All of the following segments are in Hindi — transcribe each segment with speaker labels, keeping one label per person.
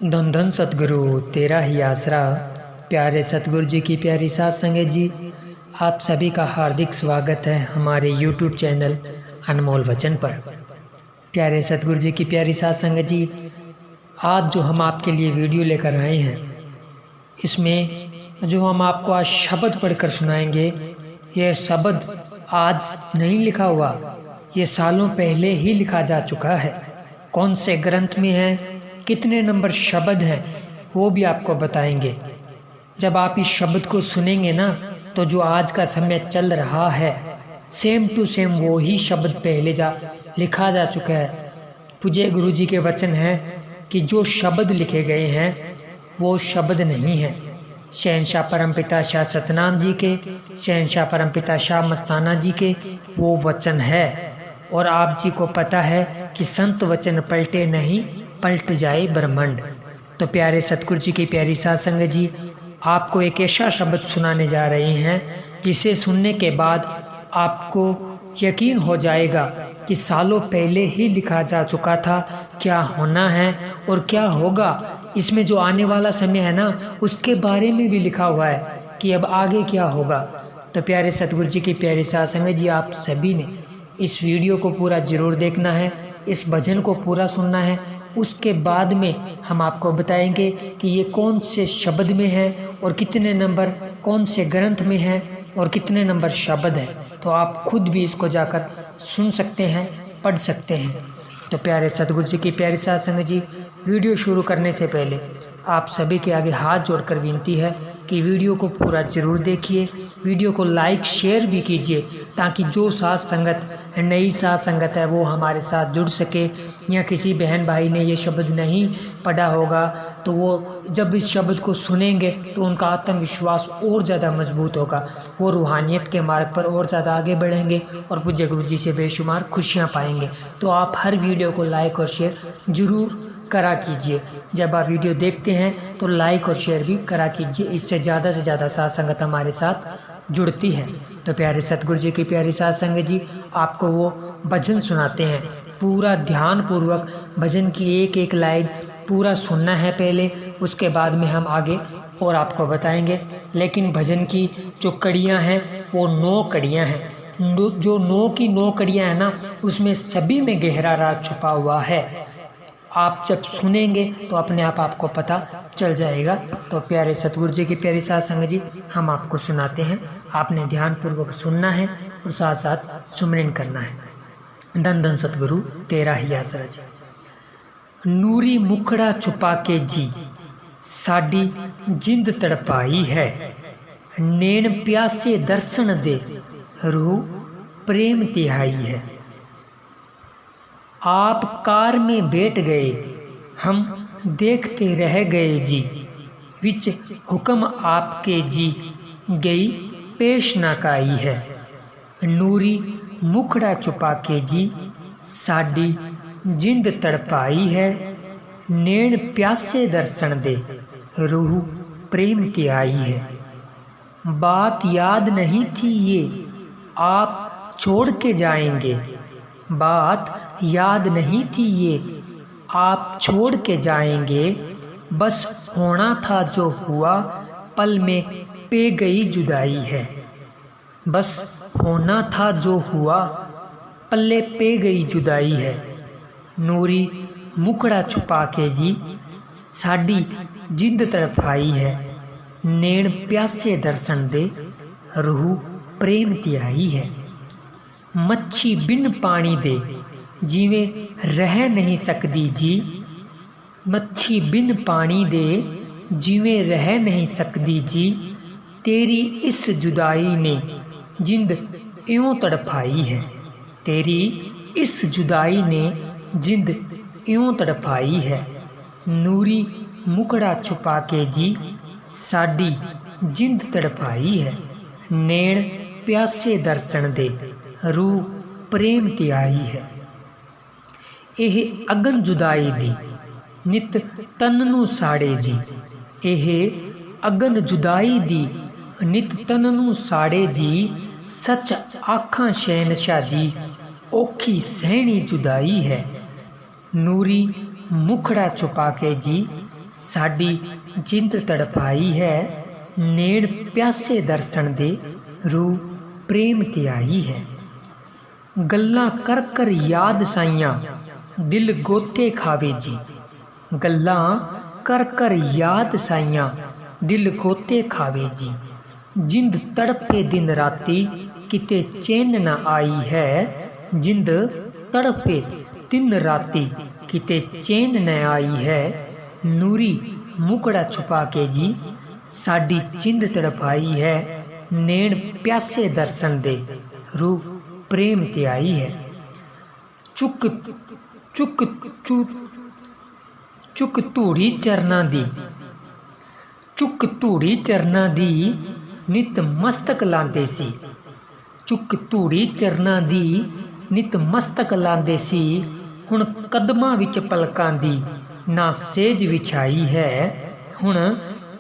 Speaker 1: धन धन सतगुरु तेरा ही आसरा। प्यारे सतगुरु जी की प्यारी साथ संगत जी, आप सभी का हार्दिक स्वागत है हमारे YouTube चैनल अनमोल वचन पर। प्यारे सतगुरु जी की प्यारी साथ संगत जी, आज जो हम आपके लिए वीडियो लेकर आए हैं, इसमें जो हम आपको आज शब्द पढ़कर सुनाएंगे, यह शब्द आज नहीं लिखा हुआ, ये सालों पहले ही लिखा जा चुका है। कौन से ग्रंथ में है, कितने नंबर शब्द हैं, वो भी आपको बताएंगे। जब आप इस शब्द को सुनेंगे ना, तो जो आज का समय चल रहा है, सेम टू सेम वो ही शब्द पहले लिखा जा चुका है। पूज्य गुरु जी के वचन है कि जो शब्द लिखे गए हैं वो शब्द नहीं है। शहंशाह परमपिता शाह सतनाम जी के, शहंशाह परमपिता शाह मस्ताना जी के वो वचन है। और आप जी को पता है कि संत वचन पलटे नहीं, पलट जाए ब्रह्मांड। तो प्यारे सतगुरु जी की प्यारी साध संगत जी, आपको एक ऐसा शब्द सुनाने जा रहे हैं जिसे सुनने के बाद आपको यकीन हो जाएगा कि सालों पहले ही लिखा जा चुका था, क्या होना है और क्या होगा। इसमें जो आने वाला समय है ना, उसके बारे में भी लिखा हुआ है कि अब आगे क्या होगा। तो प्यारे सतगुरु जी की प्यारी साध संगत जी, आप सभी ने इस वीडियो को पूरा ज़रूर देखना है, इस भजन को पूरा सुनना है। उसके बाद में हम आपको बताएंगे कि ये कौन से शब्द में है और कितने नंबर, कौन से ग्रंथ में है और कितने नंबर शब्द है। तो आप खुद भी इसको जाकर सुन सकते हैं, पढ़ सकते हैं। तो प्यारे सतगुरु जी की प्यारी साध संगत जी, वीडियो शुरू करने से पहले आप सभी के आगे हाथ जोड़कर विनती है कि वीडियो को पूरा ज़रूर देखिए, वीडियो को लाइक शेयर भी कीजिए, ताकि जो साथ संगत नई साथ संगत है वो हमारे साथ जुड़ सके। या किसी बहन भाई ने ये शब्द नहीं पढ़ा होगा, तो वो जब इस शब्द को सुनेंगे तो उनका आत्मविश्वास और ज़्यादा मजबूत होगा, वो रूहानियत के मार्ग पर और ज़्यादा आगे बढ़ेंगे और पूज्य गुरु जी से बेशुमार खुशियाँ पाएंगे। तो आप हर वीडियो को लाइक और शेयर जरूर करा कीजिए। जब आप वीडियो देखते हैं तो लाइक और शेयर भी करा कीजिए, इससे ज़्यादा से ज़्यादा साथ संगत हमारे साथ जुड़ती है। तो प्यारे सतगुरु जी की प्यारी साथ संगत जी, आपको वो भजन सुनाते हैं। पूरा ध्यान पूर्वक भजन की एक एक लाइन पूरा सुनना है पहले, उसके बाद में हम आगे और आपको बताएंगे। लेकिन भजन की जो कड़ियाँ हैं वो 9 कड़ियाँ हैं। जो 9 की 9 कड़ियाँ हैं ना, उसमें सभी में गहरा राज छुपा हुआ है। आप जब सुनेंगे तो अपने आप आपको पता चल जाएगा। तो प्यारे सतगुरु जी की प्यारी साध संगत जी, हम आपको सुनाते हैं। आपने ध्यान पूर्वक सुनना है और साथ साथ सुमरन करना है। धन धन सतगुरु तेरा ही आसरा जी। नूरी मुखड़ा छुपा के जी, साडी जिंद तड़पाई है। नैन प्यासे दर्शन दे, रूह प्रेम तिहाई है। आप कार में बैठ गए, हम देखते रह गए जी। विच हुक्म आपके जी, गई पेश ना काई है। नूरी मुखड़ा छुपा के जी, साडी जिंद तड़पाई है। नैन प्यासे दर्शन दे, रूह प्रेम त्याई है। बात याद नहीं थी ये, आप छोड़ के जाएंगे। बात याद नहीं थी ये, आप छोड़ के जाएंगे। बस होना था जो हुआ, पल में पे गई जुदाई है। बस होना था जो हुआ, पल्ले पे गई जुदाई है। नूरी मुखड़ा छुपा के जी, साडी जिंद तड़पाई है। नैन प्यासे दर्शन दे, रूह प्रेम त्याई है। मच्छी बिन पानी दे, जिवें रह नहीं सकदी जी। मच्छी बिन पानी दे, जिवें रह नहीं सकदी जी। तेरी इस जुदाई ने जिंद यूं तड़पाई है। तेरी इस जुदाई ने जिंद यूं तड़पाई है। नूरी मुखड़ा छुपा के जी, साडी जिंद तड़पाई है। नैन प्यासे दर्शन दे, रूह प्रेम त्याई है। ਇਹ ਅਗਨ ਜੁਦਾਈ ਦੀ ਨਿਤ ਤਨ ਨੂੰ ਸਾੜੇ ਜੀ। ਇਹ ਅਗਨ ਜੁਦਾਈ ਦੀ ਨਿਤ ਤਨ ਨੂੰ ਸਾੜੇ ਜੀ। ਸੱਚ ਆਖਾਂ ਸ਼ਹਿਨशाह ਜੀ, ਔਖੀ ਸਹਿਣੀ ਜੁਦਾਈ ਹੈ। ਨੂਰੀ मुखड़ा छुपा के जी, साडी जिंद तड़पाई है, नेड़ प्यासे दर्शन दे रूह प्रेम ते आई है। गल्लां कर कर याद साइयां दिल गोते खावे जी, गल्लां कर कर याद साइयां दिल गोते खावे जी। जिंद तड़पे दिन राती किते चैन न आई है, जिंद तड़पे दिन राती किते चैन न आई है। नूरी मुकड़ा छुपा के जी साडी जिंद तड़पाई है, नेण प्यासे दर्शन दे रूह प्रेम ते आई है। चुक चुक चुक चुक धूड़ी चरना दी, चुक धूड़ी चरना दी नित मस्तक लांदे सी, चुक धूड़ी चरना दी नित मस्तक लांदे सी। हुण कदमां विच पलकां दी ना सेज विछाई है, हुण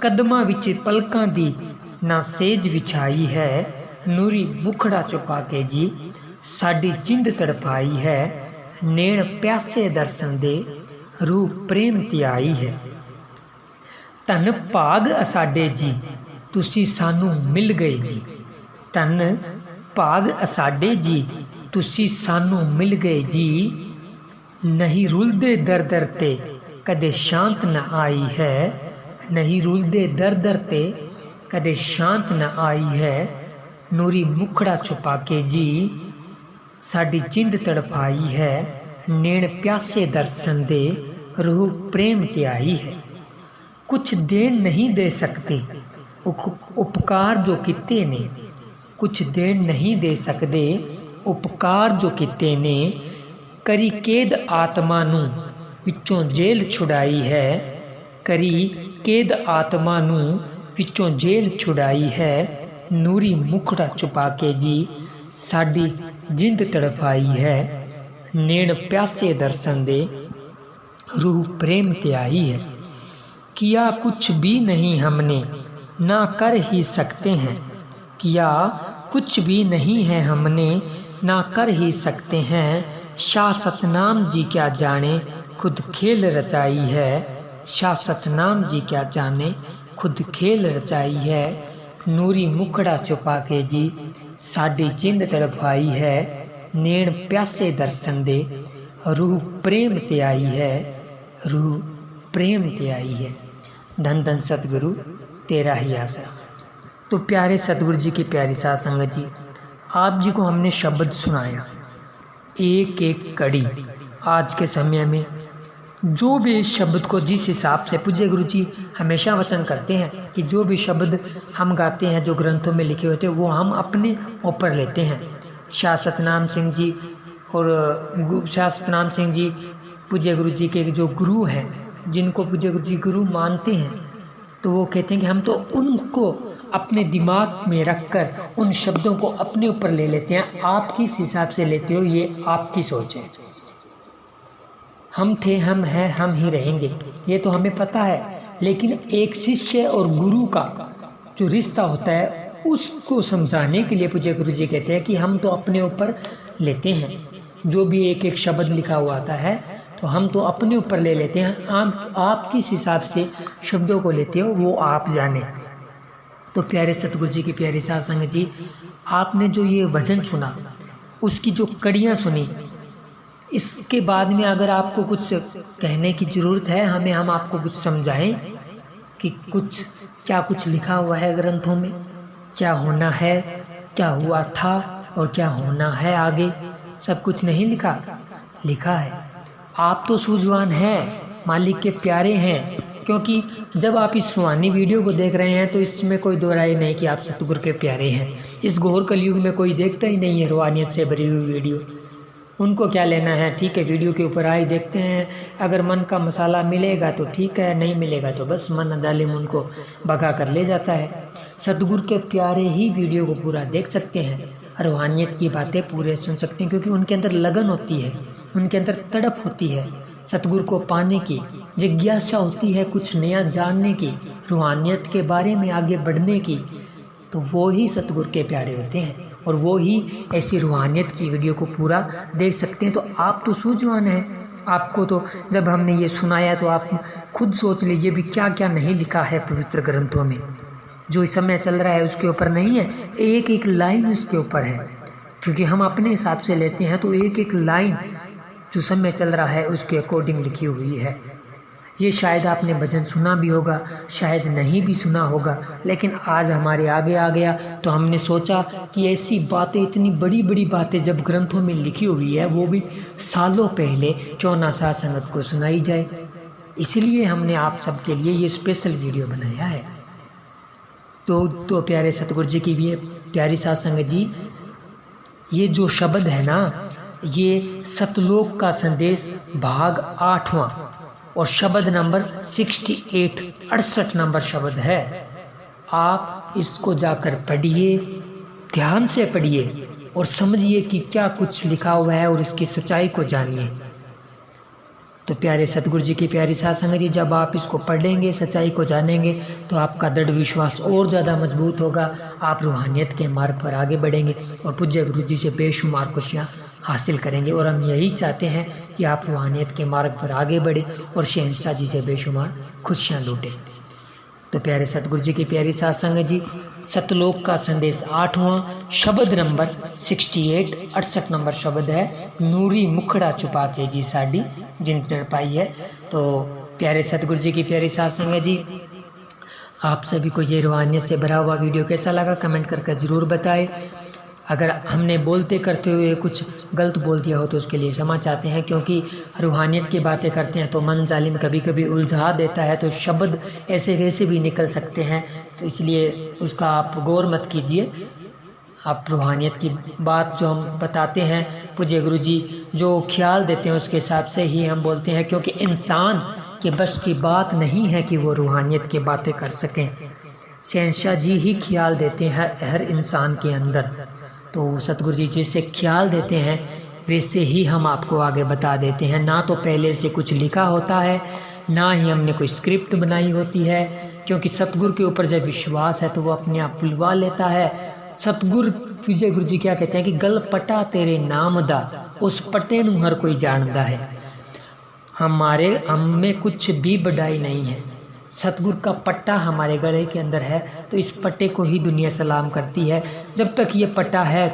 Speaker 1: कदमां विच पलकां दी ना सेज विछाई है। नूरी मुखड़ा छुपा के जी साडी जिंद तड़पाई है, नेण प्यासे दर्शन दे रूह प्रेम ते आई है। धन भाग असाडे जी तुसी सानू मिल गए जी, धन भाग असाडे जी तुसी सानू मिल गए जी। नहीं रुलदे दर दर ते कदे शांत न आई है, नहीं रुलदे दर दर ते कदे शांत न आई है। नूरी मुखड़ा छुपा के जी साडी जिंद तड़पाई है, नेण प्यासे दर्शन दे रूह प्रेम ते आई है। कुछ देन नहीं दे सकते उपकार जो किते ने, कुछ देन नहीं दे सकते उपकार जो किते ने। करी कैद आत्मा नू विचों जेल छुड़ाई है, करी कैद आत्मा नू विचों जेल छुड़ाई है। नूरी मुखड़ा छुपा के जी साडी जिंद तड़पाई है, नेण प्यासे दर्शन दे रूह प्रेम ते आई है। किया कुछ भी नहीं हमने ना कर ही सकते हैं, किया कुछ भी नहीं है हमने ना कर ही सकते हैं। शाह सतनाम जी क्या जाने खुद खेल रचाई है, शाह सतनाम जी क्या जाने खुद खेल रचाई है। नूरी मुखड़ा छुपा के जी साडी जिंद तड़पाई है, नेण प्यासे दर्शन दे रूह प्रेम ते आई है, रूह प्रेम ते आई है। धन धन सतगुरु तेरा ही आसरा। तो प्यारे सतगुरु जी की प्यारी साध संगत जी, आप जी को हमने शब्द सुनाया एक एक कड़ी। आज के समय में जो भी इस शब्द को जिस हिसाब से पूज्य गुरु जी हमेशा वचन करते हैं कि जो भी शब्द हम गाते हैं जो ग्रंथों में लिखे होते हैं वो हम अपने ऊपर लेते हैं। शाह सतनाम सिंह जी और शाह सतनाम सिंह जी पूज्य गुरु जी के जो गुरु हैं, जिनको पूज्य गुरु जी गुरु मानते हैं, तो वो कहते हैं कि हम तो उनको अपने दिमाग में रखकर उन शब्दों को अपने ऊपर ले लेते हैं। आप किस हिसाब से लेते हो ये आपकी सोच है। हम थे, हम हैं, हम ही रहेंगे, ये तो हमें पता है। लेकिन एक शिष्य और गुरु का जो रिश्ता होता है उसको समझाने के लिए पूज्य गुरु जी कहते हैं कि हम तो अपने ऊपर लेते हैं। जो भी एक एक शब्द लिखा हुआ आता है तो हम तो अपने ऊपर ले लेते हैं। आप किस हिसाब से शब्दों को लेते हो वो आप जाने। तो प्यारे सतगुरु जी की प्यारी साध संगत जी, आपने जो ये भजन सुना उसकी जो कड़ियाँ सुनी, इसके बाद में अगर आपको कुछ कहने की ज़रूरत है हमें, हम आपको कुछ समझाएं कि क्या कुछ लिखा हुआ है ग्रंथों में, क्या होना है, क्या हुआ था और क्या होना है आगे, सब कुछ नहीं लिखा है। आप तो सूझवान हैं, मालिक के प्यारे हैं, क्योंकि जब आप इस रूहानी वीडियो को देख रहे हैं तो इसमें कोई दो राय नहीं कि आप सतगुरु के प्यारे हैं। इस घोर कलयुग में कोई देखता ही नहीं है रूहानियत से भरी हुई वीडियो। उनको क्या लेना है, ठीक है वीडियो के ऊपर आए देखते हैं, अगर मन का मसाला मिलेगा तो ठीक है, नहीं मिलेगा तो बस मन जालिम उनको भगा कर ले जाता है। सतगुरु के प्यारे ही वीडियो को पूरा देख सकते हैं, रूहानियत की बातें पूरे सुन सकते हैं, क्योंकि उनके अंदर लगन होती है, उनके अंदर तड़प होती है, सतगुरु को पाने की जिज्ञासा होती है, कुछ नया जानने की, रूहानियत के बारे में आगे बढ़ने की। तो वो ही सतगुरु के प्यारे होते हैं और वो ही ऐसी रूहानियत की वीडियो को पूरा देख सकते हैं। तो आप तो सूझवान हैं, आपको तो जब हमने ये सुनाया तो आप खुद सोच लीजिए भी क्या क्या नहीं लिखा है पवित्र ग्रंथों में। जो इस समय चल रहा है उसके ऊपर नहीं है, एक एक लाइन उसके ऊपर है, क्योंकि हम अपने हिसाब से लेते हैं तो एक एक लाइन जो समय चल रहा है उसके अकॉर्डिंग लिखी हुई है। ये शायद आपने भजन सुना भी होगा, शायद नहीं भी सुना होगा, लेकिन आज हमारे आगे आ गया तो हमने सोचा कि ऐसी बातें, इतनी बड़ी बड़ी बातें जब ग्रंथों में लिखी हुई है, वो भी सालों पहले 54 साध संगत को सुनाई जाए। इसलिए हमने आप सबके लिए ये स्पेशल वीडियो बनाया है। तो प्यारे सतगुरु जी की भी प्यारी साध संगत जी, ये जो शब्द है ना, ये सतलोक का संदेश भाग 8वां और शब्द नंबर 68 नंबर शब्द है। आप इसको जाकर पढ़िए, ध्यान से पढ़िए और समझिए कि क्या कुछ लिखा हुआ है और इसकी सच्चाई को जानिए। तो प्यारे सतगुरु जी की प्यारी साध संगत जी, जब आप इसको पढ़ेंगे, सच्चाई को जानेंगे, तो आपका दृढ़ विश्वास और ज़्यादा मजबूत होगा। आप रूहानियत के मार्ग पर आगे बढ़ेंगे और पूज्य गुरु जी से बेशुमार खुशियाँ हासिल करेंगे। और हम यही चाहते हैं कि आप रूहानियत के मार्ग पर आगे बढ़े और शहंशाह जी से बेशुमार खुशियाँ लूटें। तो प्यारे सतगुरु जी की प्यारी साध संगत जी, सतलोक का संदेश 8वां शब्द नंबर 68 नंबर शब्द है, नूरी मुखड़ा छुपा के जी साड़ी जिन पाई है। तो प्यारे सतगुरु जी की प्यारी साध संगत जी, आप सभी को ये रूहानियत से भरा हुआ वीडियो कैसा लगा कमेंट करके ज़रूर बताएं। अगर हमने बोलते करते हुए कुछ गलत बोल दिया हो तो उसके लिए क्षमा चाहते हैं, क्योंकि रूहानियत की बातें करते हैं तो मन जालिम कभी कभी उलझा देता है, तो शब्द ऐसे वैसे भी निकल सकते हैं, तो इसलिए उसका आप गौर मत कीजिए। आप रूहानियत की बात जो हम बताते हैं, पूज्य गुरु जी जो ख्याल देते हैं उसके हिसाब से ही हम बोलते हैं, क्योंकि इंसान के बस की बात नहीं है कि वो रूहानियत की बातें कर सकें। शहंशाह जी ही ख्याल देते हैं हर इंसान के अंदर, तो सतगुरु जी जैसे ख्याल देते हैं वैसे ही हम आपको आगे बता देते हैं। ना तो पहले से कुछ लिखा होता है, ना ही हमने कोई स्क्रिप्ट बनाई होती है, क्योंकि सतगुरु के ऊपर जब विश्वास है तो वो अपने आप बुलवा लेता है। सतगुरु विजय गुरु जी क्या कहते हैं कि गल पटा तेरे नाम दा, उस पटे नूं हर कोई जानदा है। हम में कुछ भी बढ़ाई नहीं है, सतगुरु का पट्टा हमारे गले के अंदर है, तो इस पट्टे को ही दुनिया सलाम करती है। जब तक ये पट्टा है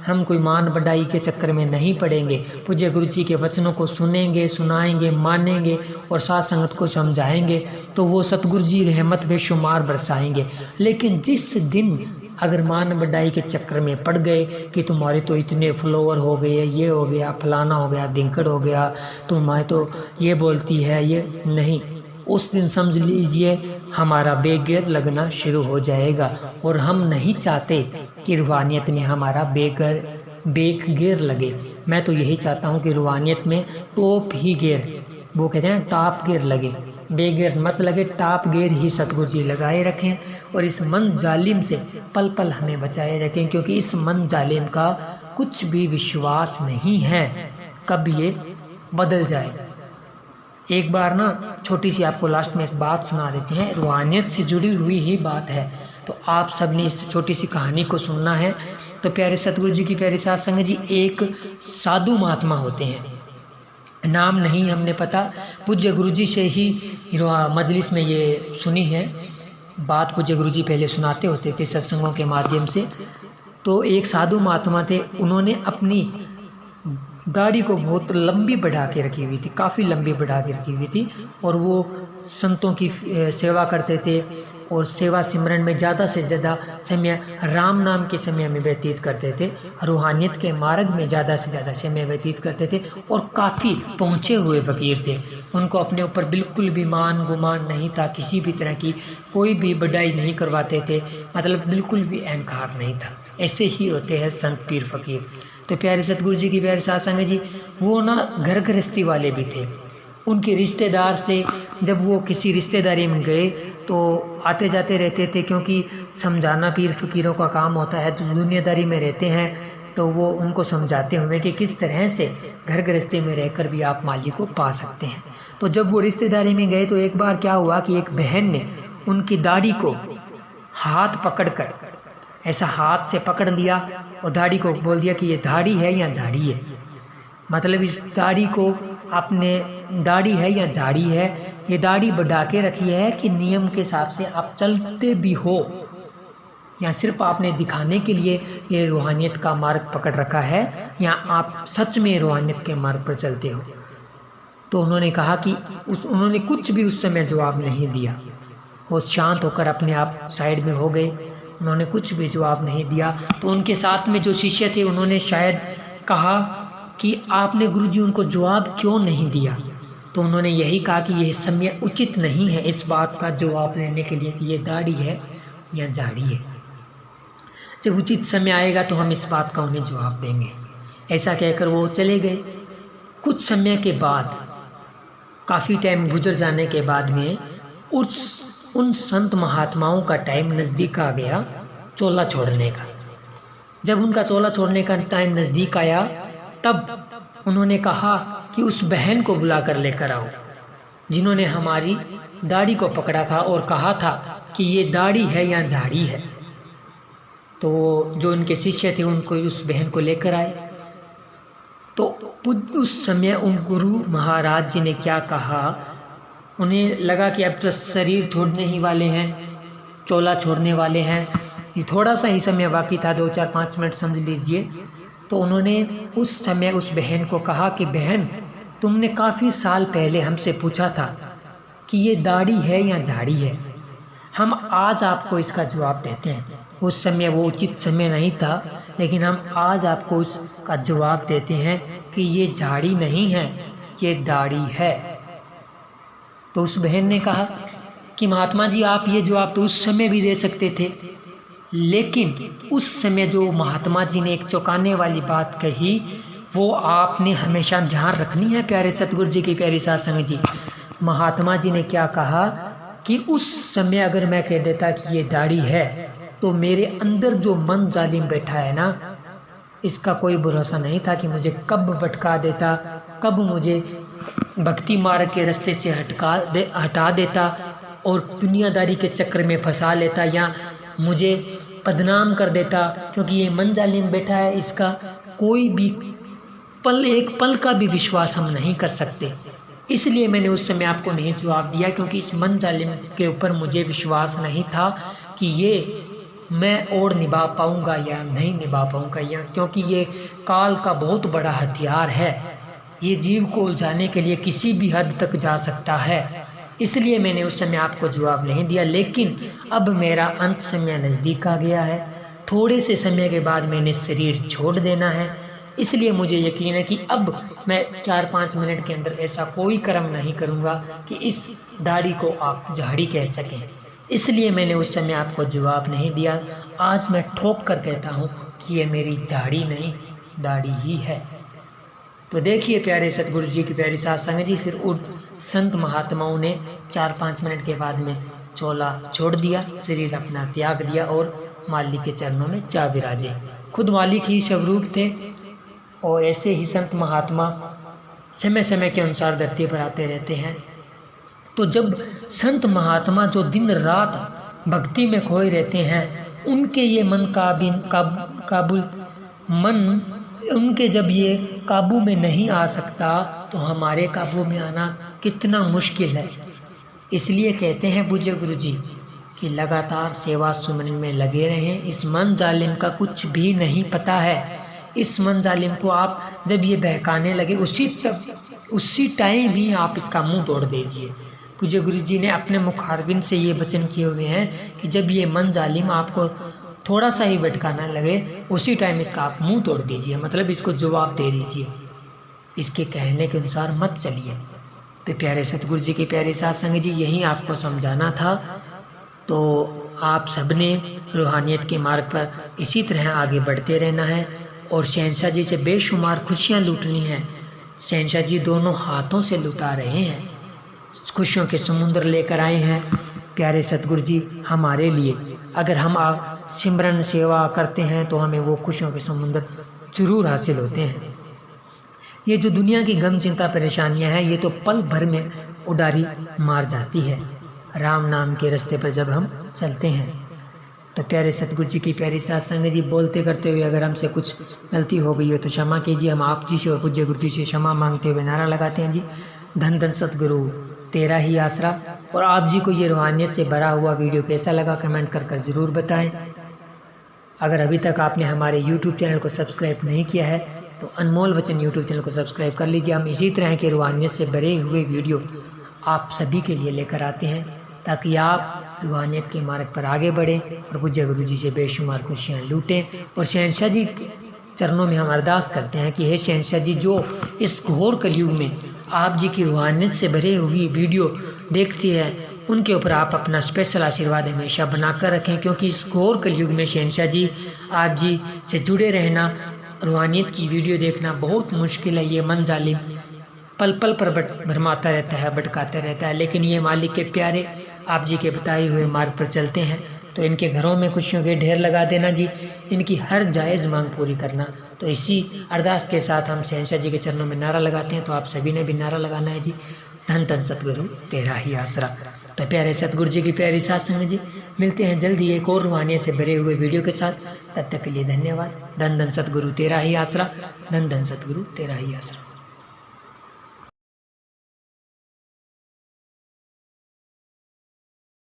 Speaker 1: हम कोई मान बढ़ाई के चक्कर में नहीं पड़ेंगे। पूज्य गुरु जी के वचनों को सुनेंगे, सुनाएंगे, मानेंगे और साथ संगत को समझाएंगे, तो वो सतगुरु जी रहमत बेशुमार बरसाएंगे। लेकिन जिस दिन अगर मान बढ़ाई के चक्कर में पड़ गए कि तुम्हारे तो इतने फॉलोवर हो गए, ये हो गया, फलाना हो गया, धिंकड़ हो गया, तुम्हारे तो ये बोलती है, ये नहीं, उस दिन समझ लीजिए हमारा बेगैर लगना शुरू हो जाएगा। और हम नहीं चाहते कि रूहानियत में हमारा बेगैर लगे। मैं तो यही चाहता हूँ कि रूहानियत में टॉप ही गेयर, वो कहते हैं टॉप गेयर लगे, बेगैर मत लगे, टॉप गेयर ही सतगुरु जी लगाए रखें। और इस मन जालिम से पल पल हमें बचाए रखें, क्योंकि इस मन जालिम का कुछ भी विश्वास नहीं है कब ये बदल जाए। एक बार ना छोटी सी आपको लास्ट में एक बात सुना देते हैं, रूहानियत से जुड़ी हुई ही बात है, तो आप सब ने इस छोटी सी कहानी को सुनना है। तो प्यारे सतगुरु जी की प्यारी साध संगत जी, एक साधु महात्मा होते हैं, नाम नहीं हमने पता, पूज्य गुरु जी से ही मजलिस में ये सुनी है बात। पूज्य गुरु जी पहले सुनाते होते थे सत्संगों के माध्यम से। तो एक साधु महात्मा थे, उन्होंने अपनी दाढ़ी को बहुत लंबी बढ़ा के रखी हुई थी, काफ़ी लंबी बढ़ा के रखी हुई थी, और वो संतों की सेवा करते थे और सेवा सिमरन में ज़्यादा से ज़्यादा समय राम नाम के समय में व्यतीत करते थे, रूहानियत के मार्ग में ज़्यादा से ज़्यादा समय व्यतीत करते थे, और काफ़ी पहुँचे हुए फकीर थे। उनको अपने ऊपर बिल्कुल भी मान गुमान नहीं था, किसी भी तरह की कोई भी बढ़ाई नहीं करवाते थे, मतलब बिल्कुल भी अहंकार नहीं था। ऐसे ही होते हैं संत पीर फकीर। तो प्यारे सतगुरु जी की प्यारे साध संगत जी, वो ना घर गृहस्थी वाले भी थे। उनके रिश्तेदार से जब वो किसी रिश्तेदारी में गए तो आते जाते रहते थे, क्योंकि समझाना पीर फकीरों का काम होता है, तो दुनियादारी में रहते हैं, तो वो उनको समझाते हुए कि किस तरह से घर गृहस्थी में रहकर भी आप माली को पा सकते हैं। तो जब वो रिश्तेदारी में गए तो एक बार क्या हुआ कि एक बहन ने उनकी दाढ़ी को हाथ पकड़कर ऐसा हाथ से पकड़ लिया और दाढ़ी को बोल दिया कि ये दाढ़ी है या झाड़ी है। मतलब इस दाढ़ी को आपने, दाढ़ी है या झाड़ी है, ये दाढ़ी बढ़ा के रखी है कि नियम के हिसाब से आप चलते भी हो, या सिर्फ आपने दिखाने के लिए ये रूहानियत का मार्ग पकड़ रखा है, या आप सच में रूहानियत के मार्ग पर चलते हो। तो उन्होंने कहा कि उन्होंने कुछ भी उस समय जवाब नहीं दिया। वो शांत होकर अपने आप साइड में हो गए, उन्होंने कुछ भी जवाब नहीं दिया। तो उनके साथ में जो शिष्य थे उन्होंने शायद कहा कि आपने गुरुजी उनको जवाब क्यों नहीं दिया। तो उन्होंने यही कहा कि यह समय उचित नहीं है इस बात का जवाब देने के लिए कि ये दाढ़ी है या झाड़ी है। जब उचित समय आएगा तो हम इस बात का उन्हें जवाब देंगे। ऐसा कहकर वो चले गए। कुछ समय के बाद, काफ़ी टाइम गुजर जाने के बाद में उन संत महात्माओं का टाइम नज़दीक आ गया चोला छोड़ने का। जब उनका चोला छोड़ने का टाइम नज़दीक आया तब उन्होंने कहा कि उस बहन को बुला कर लेकर आओ जिन्होंने हमारी दाढ़ी को पकड़ा था और कहा था कि ये दाढ़ी है या झाड़ी है। तो जो उनके शिष्य थे उनको उस बहन को लेकर आए। तो उस समय उन गुरु महाराज जी ने क्या कहा, उन्हें लगा कि अब तो शरीर छोड़ने ही वाले हैं, चोला छोड़ने वाले हैं, ये थोड़ा सा ही समय बाकी था, 2 4 5 मिनट समझ लीजिए। तो उन्होंने उस समय उस बहन को कहा कि बहन, तुमने काफ़ी साल पहले हमसे पूछा था कि ये दाढ़ी है या झाड़ी है, हम आज आपको इसका जवाब देते हैं। उस समय वो उचित समय नहीं था, लेकिन हम आज आपको उसका जवाब देते हैं कि ये झाड़ी नहीं है, ये दाढ़ी है। तो उस बहन ने कहा कि महात्मा जी, आप ये जवाब तो उस समय भी दे सकते थे, लेकिन उस समय जो महात्मा जी ने एक चौंकाने वाली बात कही वो आपने हमेशा ध्यान रखनी है प्यारे सतगुरु जी की प्यारी साध संगत जी। महात्मा जी ने क्या कहा कि उस समय अगर मैं कह देता कि ये दाढ़ी है तो मेरे अंदर जो मन जालिम बैठा है ना, इसका कोई भरोसा नहीं था कि मुझे कब भटका देता, कब मुझे भक्ति मार्ग के रास्ते से हटा देता और दुनियादारी के चक्कर में फंसा लेता या मुझे बदनाम कर देता। क्योंकि ये मन जालिम बैठा है, इसका कोई भी एक पल का भी विश्वास हम नहीं कर सकते। इसलिए मैंने उस समय आपको नहीं जवाब दिया, क्योंकि इस मन जालिम के ऊपर मुझे विश्वास नहीं था कि ये मैं और निभा पाऊंगा या नहीं निभा पाऊंगा, या क्योंकि ये काल का बहुत बड़ा हथियार है, ये जीव को उलझाने के लिए किसी भी हद तक जा सकता है। इसलिए मैंने उस समय आपको जवाब नहीं दिया। लेकिन अब मेरा अंत समय नज़दीक आ गया है, थोड़े से समय के बाद मैंने शरीर छोड़ देना है, इसलिए मुझे यकीन है कि अब मैं 4-5 मिनट के अंदर ऐसा कोई कर्म नहीं करूँगा कि इस दाढ़ी को आप झाड़ी कह सकें। इसलिए मैंने उस समय आपको जवाब नहीं दिया। आज मैं ठोक कर कहता हूँ कि ये मेरी झाड़ी नहीं, दाढ़ी ही है। तो देखिए प्यारे सतगुरु जी की प्यारी साध संगत जी, फिर उन संत महात्माओं ने 4-5 मिनट के बाद में चोला छोड़ दिया, शरीर अपना त्याग दिया और मालिक के चरणों में जा विराजे। खुद मालिक ही स्वरूप थे और ऐसे ही संत महात्मा समय समय के अनुसार धरती पर आते रहते हैं। तो जब संत महात्मा जो दिन रात भक्ति में खोए रहते हैं, उनके ये मन काबू मन उनके जब ये काबू में नहीं आ सकता तो हमारे काबू में आना कितना मुश्किल है। इसलिए कहते हैं पूज्य गुरु जी कि लगातार सेवा सुमरन में लगे रहें। इस मन जालिम का कुछ भी नहीं पता है। इस मन जालिम को आप जब ये बहकाने लगे उसी टाइम ही आप इसका मुंह तोड़ दीजिए। पूज्य गुरु जी ने अपने मुखारबिन से ये वचन किए हुए हैं कि जब ये मन जालिम आपको थोड़ा सा ही भटकाना लगे उसी टाइम इसका आप मुंह तोड़ दीजिए, मतलब इसको जवाब दे दीजिए, इसके कहने के अनुसार मत चलिए। तो प्यारे सतगुरु जी की प्यारी साध संगत जी, यही आपको समझाना था। तो आप सबने रूहानियत के मार्ग पर इसी तरह आगे बढ़ते रहना है और शहंशाह जी से बेशुमार खुशियाँ लूटनी है। शहंशाह जी दोनों हाथों से लुटा रहे हैं, खुशियों के समुद्र लेकर आए हैं प्यारे सतगुरु जी हमारे लिए। अगर हम सिमरन सेवा करते हैं तो हमें वो खुशियों के समुद्र जरूर हासिल होते हैं। ये जो दुनिया की गम चिंता परेशानियां हैं, ये तो पल भर में उडारी मार जाती है राम नाम के रास्ते पर जब हम चलते हैं। तो प्यारे सतगुरु जी की प्यारी साथ संगत जी, बोलते करते हुए अगर हमसे कुछ गलती हो गई हो तो क्षमा कीजिए। हम आप जी से और पूज्य गुरु जी से क्षमा मांगते हुए नारा लगाते हैं जी, धन धन सतगुरु तेरा ही आसरा। और आप जी को ये रूहानियत से भरा हुआ वीडियो कैसा लगा कमेंट कर ज़रूर बताएं। अगर अभी तक आपने हमारे YouTube चैनल को सब्सक्राइब नहीं किया है तो अनमोल वचन YouTube चैनल को सब्सक्राइब कर लीजिए। हम इसी तरह के रूहानियत से भरे हुए वीडियो आप सभी के लिए लेकर आते हैं ताकि आप रूहानियत के मार्ग पर आगे बढ़ें और पूज्य गुरु जी से बेशुमार खुशियाँ लूटें। और शहंशाह जी के चरणों में हम अरदास करते हैं कि हे शहंशाह जी, जो इस घोर कलयुग में आप जी की रूहानियत से भरे हुई वीडियो देखती है उनके ऊपर आप अपना स्पेशल आशीर्वाद हमेशा बनाकर रखें, क्योंकि इस घोर कलयुग में शहंशाह जी आप जी से जुड़े रहना, रूहानियत की वीडियो देखना बहुत मुश्किल है। ये मन जालिम पल पल पर भरमाता रहता है, भटकाता रहता है, लेकिन ये मालिक के प्यारे आप जी के बताए हुए मार्ग पर चलते हैं। तो इनके घरों में खुशियों के ढेर लगा देना जी, इनकी हर जायज़ मांग पूरी करना। तो इसी अरदास के साथ हम शहंशाह जी के चरणों में नारा लगाते हैं। तो आप सभी ने भी नारा लगाना है जी, धन धन सतगुरु तेरा ही आसरा। तो प्यारे सतगुरु जी की प्यारी साथ संगत जी, मिलते हैं जल्दी एक और रूहानियत से भरे हुए वीडियो के साथ। तब तक के लिए धन्यवाद। धन धन सतगुरु तेरा ही आसरा, धन धन सतगुरु तेरा ही आसरा।